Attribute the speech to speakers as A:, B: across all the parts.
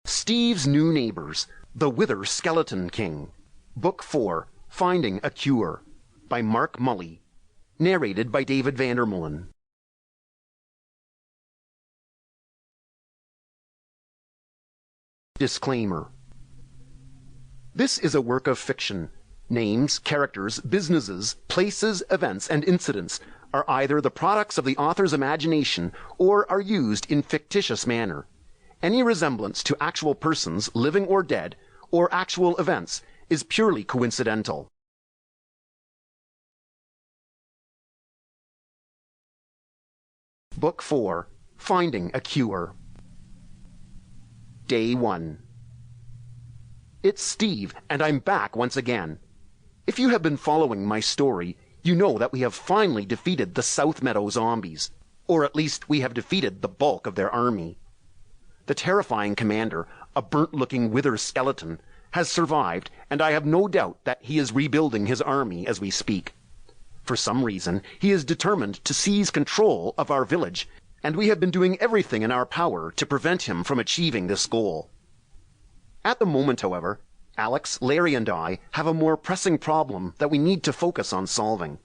A: Steve's New Neighbors, The Wither Skeleton King. Book 4, Finding a Cure, by Mark Mulle. Narrated by David Vandermolen. Disclaimer. This is a work of fiction. Names, characters, businesses, places, events, and incidents are either the products of the author's imagination or are used in fictitious manner. Any resemblance to actual persons, living or dead, or actual events is purely coincidental. Book 4, Finding a Cure. Day 1. It's Steve, and I'm back once again. If you have been following my story, you know that we have finally defeated the South Meadow Zombies, or at least we have defeated the bulk of their army. The terrifying commander, a burnt-looking wither skeleton, has survived, and I have no doubt that he is rebuilding his army as we speak. For some reason, he is determined to seize control of our village, and we have been doing everything in our power to prevent him from achieving this goal. At the moment, however, Alex, Larry, and I have a more pressing problem that we need to focus on solving.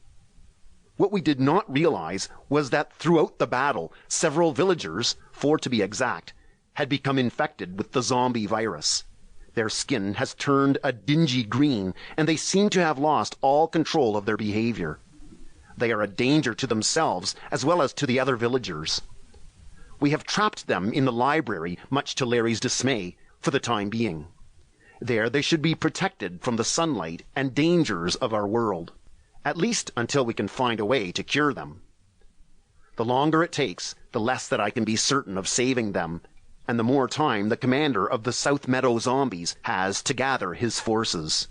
A: What we did not realize was that throughout the battle, several villagers, 4 to be exact, had become infected with the zombie virus. Their skin has turned a dingy green, and they seem to have lost all control of their behavior. They are a danger to themselves as well as to the other villagers. We have trapped them in the library, much to Larry's dismay, for the time being. There they should be protected from the sunlight and dangers of our world, at least until we can find a way to cure them. The longer it takes, the less that I can be certain of saving them, and the more time the commander of the South Meadow Zombies has to gather his forces.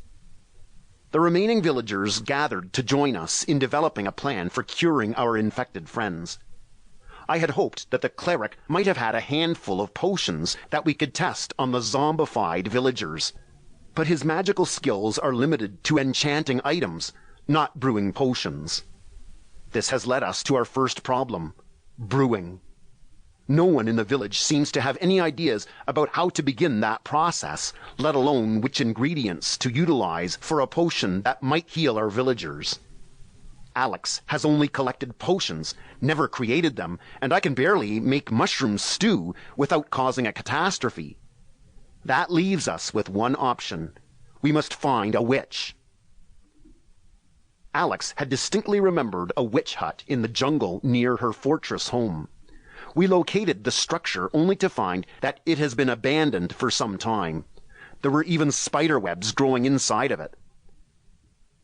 A: The remaining villagers gathered to join us in developing a plan for curing our infected friends. I had hoped that the cleric might have had a handful of potions that we could test on the zombified villagers, but his magical skills are limited to enchanting items, not brewing potions. This has led us to our first problem: brewing. No one in the village seems to have any ideas about how to begin that process, let alone which ingredients to utilize for a potion that might heal our villagers. Alex has only collected potions, never created them, and I can barely make mushroom stew without causing a catastrophe. That leaves us with one option. We must find a witch. Alex had distinctly remembered a witch hut in the jungle near her fortress home. We located the structure only to find that it has been abandoned for some time. There were even spider webs growing inside of it.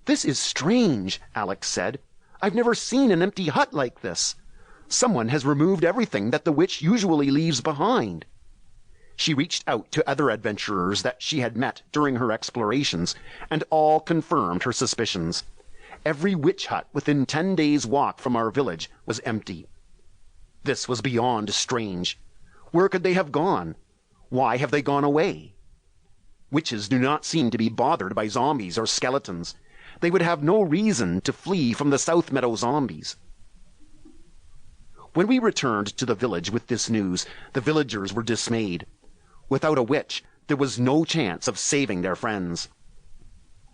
A: "This is strange," Alex said. "I've never seen an empty hut like this. Someone has removed everything that the witch usually leaves behind." She reached out to other adventurers that she had met during her explorations, and all confirmed her suspicions. Every witch hut within 10 days' walk from our village was empty. This was beyond strange. Where could they have gone? Why have they gone away? Witches do not seem to be bothered by zombies or skeletons. They would have no reason to flee from the South Meadow Zombies. When we returned to the village with this news, the villagers were dismayed. Without a witch, there was no chance of saving their friends.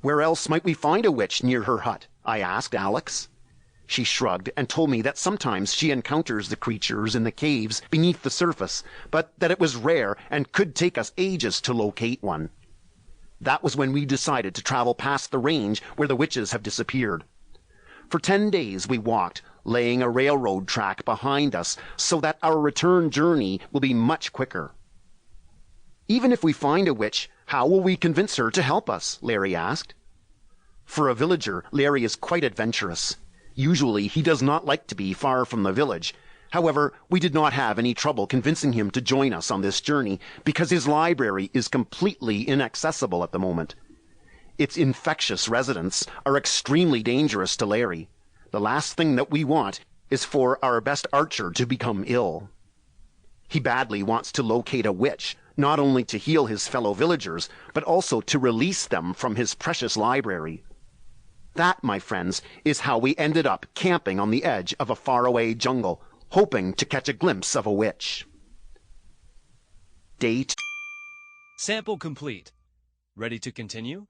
A: "Where else might we find a witch near her hut?" I asked Alex. She shrugged and told me that sometimes she encounters the creatures in the caves beneath the surface, but that it was rare and could take us ages to locate one. That was when we decided to travel past the range where the witches have disappeared. For 10 days we walked, laying a railroad track behind us so that our return journey will be much quicker. "Even if we find a witch, how will we convince her to help us?" Larry asked. For a villager, Larry is quite adventurous. Usually he does not like to be far from the village. However, we did not have any trouble convincing him to join us on this journey because his library is completely inaccessible at the moment. Its infectious residents are extremely dangerous to Larry. The last thing that we want is for our best archer to become ill. He badly wants to locate a witch, not only to heal his fellow villagers, but also to release them from his precious library. That, my friends, is how we ended up camping on the edge of a faraway jungle, hoping to catch a glimpse of a witch. Day 2.
B: Sample complete. Ready to continue?